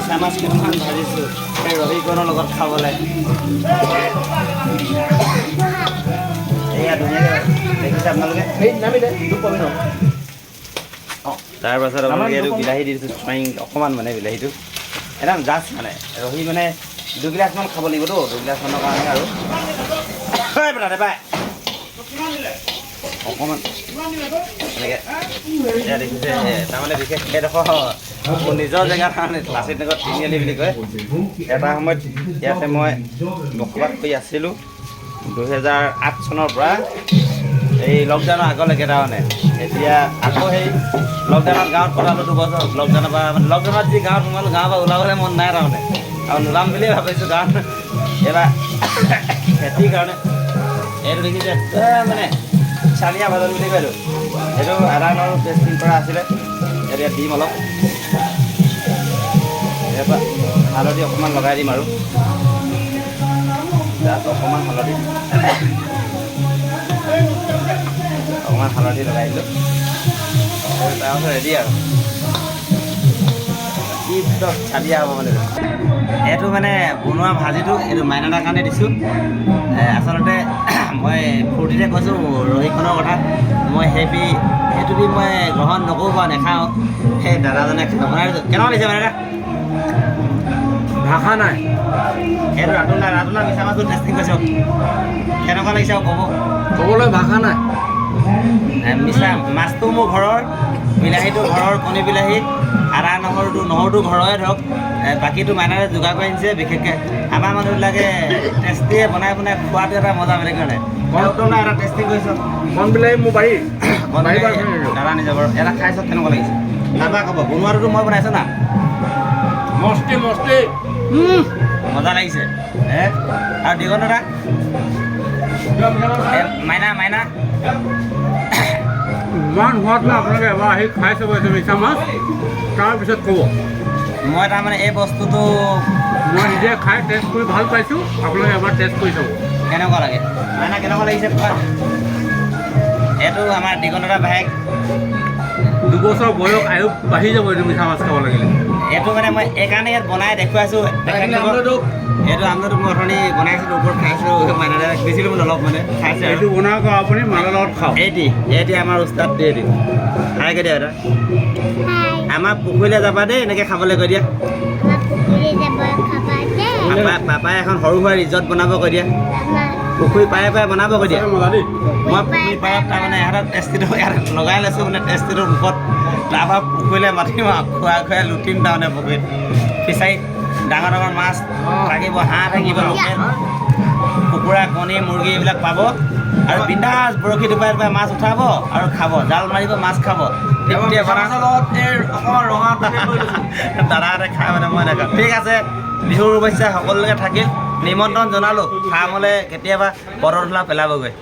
মিছা মাছ কেইটামান ভাজিছোঁ এই ৰহিকণৰ লগত খাবলৈ এয়া ধুনীয়াকৈ দেখিছে আপোনালোকে তাৰপাছত আপোনালোকে এইটো বিলাহী দি দিছোঁ চুৱাইং অকণমান মানে বিলাহীটো একদম জাষ্ট মানে ৰহি মানে 2 গিলাচমান খাব লাগিবতো 2 গিলাচমানৰ কাৰণে আৰু পায় অকণমান এনেকৈ এতিয়া দেখিছে তাৰমানে বিশেষ এডোখৰ মোৰ নিজৰ জেগাৰ কাৰণে লাচিত নগৰ তিনিআলি বুলি কয় এটা সময়ত ইয়াতে মই বসবাস কৰি আছিলোঁ 2008 চনৰ পৰা এই লকডাউনৰ আগলৈকে তাৰমানে এতিয়া আকৌ সেই লকডাউনত গাঁৱত কটালোঁ 2 বছৰ লকডাউনৰ পৰা মানে লকডাউনত যি গাঁৱত সোমালোঁ গাঁৱৰ পৰা ওলাবলৈ মন নাই তাৰমানে আৰু নোলাম বুলিয়ে ভাবিছোঁ কাৰণ এইবাৰ খেতিৰ কাৰণে এইটো দেখিছে মানে চালিয়া ভাজল বুলি কয় এইটো আদা নহৰু পেষ্টিং কৰা আছিলে এতিয়া দিম অলপ ইয়াৰপৰা হালধি অকণমান লগাই দিম আৰু তাত অকণমান হালধি লগাই দিলোঁ তাৰপাছত ৰেডি আৰু কি ভিতৰত চালিয়া হ'ব মানে এইটো মানে বনোৱা ভাজিটো এইটো মাইনাদাৰ কাৰণে দিছোঁ আচলতে মই ফূৰ্তিতে কৈছোঁ ৰহিখনৰ কথা মই সেইটো দি মই গ্ৰহণ নকৰোঁ বা নাখাওঁ সেই দাদাজনে বনাই দিছোঁ কেনেকুৱা লাগিছে মাইনাদা ভাষা নাই এইটো ৰাতুলা মিছা মাছটো টেষ্টিং কৰিছোঁ কেনেকুৱা লাগিছে আৰু ক'বলৈ ভাষা নাই মিছা মাছটো মোৰ ঘৰৰ বিলাহীটো ঘৰৰ কণী বিলাহী আদা নহৰুটো ঘৰৰে ধৰক বাকীটো মাইনাৰে যোগাৰ কৰি আনিছে বিশেষকৈ আমাৰ মানুহবিলাকে টেষ্টিয়ে বনাই খোৱাটো এটা মজা বেলেগ কাৰণে নাই এটা টেষ্টিং কৰিছোঁ কণ বিলাহী মোৰ বাৰী দাদা নিজে বাৰু এটা খাই চাওক কেনেকুৱা লাগিছে তাৰপৰা ক'ব বনোৱাটোতো মই বনাইছোঁ না মস্তি মজা লাগিছে আৰু দিগন্ত দা মাইনা ইমান সোৱাদ না আপোনালোকে এবাৰ আহি খাই চাব এইটো মিছা মাছ তাৰপিছত ক'ব মই তাৰমানে এই বস্তুটো মই নিজে খাই টেষ্ট কৰি ভাল পাইছোঁ আপোনালোকে এবাৰ টেষ্ট কৰি চাব কেনেকুৱা লাগে মাইনা কেনেকুৱা লাগিছে এইটো আমাৰ দিগন্ত দা ভায়েক 2 বছৰ বয়স আয়ুস বাঢ়ি যাব এইটো মিছা মাছ খাব লাগিলে এইটো মানে মই এইকাৰণে ইয়াত বনাই দেখুৱাইছোঁ এইটো আমলটো মই অথনি বনাইছিলোঁ ওপৰত খাইছিলোঁ মাইনাদাক দিছিলোঁ মানে অলপ মানে খাইছে এইটো বনাওক আপুনি মালৰ লগত খাওক এইটি আমাৰ উস্তাদ দিয়ে দিম খাইকৈ দিয়া দাদা আমাৰ পুখুৰীলৈ যাবা দেই এনেকৈ খাবলৈ কৈ দিয়া পাপাই এখন সৰু সুৰা ৰিজৰ্ট বনাব কৈ দিয়া পুখুৰী পায়ে বনাব কৈ দিয়া মই পুখুৰী পাৰত তাৰমানে ইহঁতক টেষ্টিটো ইয়াত লগাই লৈছোঁ মানে টেষ্টিটোৰ মুখত তাৰপৰা পুখুৰীলৈ মাতিম আৰু খুৱাই লুটিম তাৰমানে পুখুৰীত ফিচাৰীত ডাঙৰ মাছ থাকিব হাঁহ থাকিব লোকেল কুকুৰা কণী মুৰ্গী এইবিলাক পাব আৰু বিন্দাছ বৰশী টোপাই মাছ উঠাব আৰু খাব জাল মাৰিব মাছ খাব দাদাহঁতে খাই মানে মই নাখাওঁ ঠিক আছে বিহুৰ শুভেচ্ছা সকলোকে থাকিল নিমন্ত্ৰণ জনালোঁ ফাৰ্মলৈ কেতিয়াবা বতৰ ধূলা পেলাবগৈ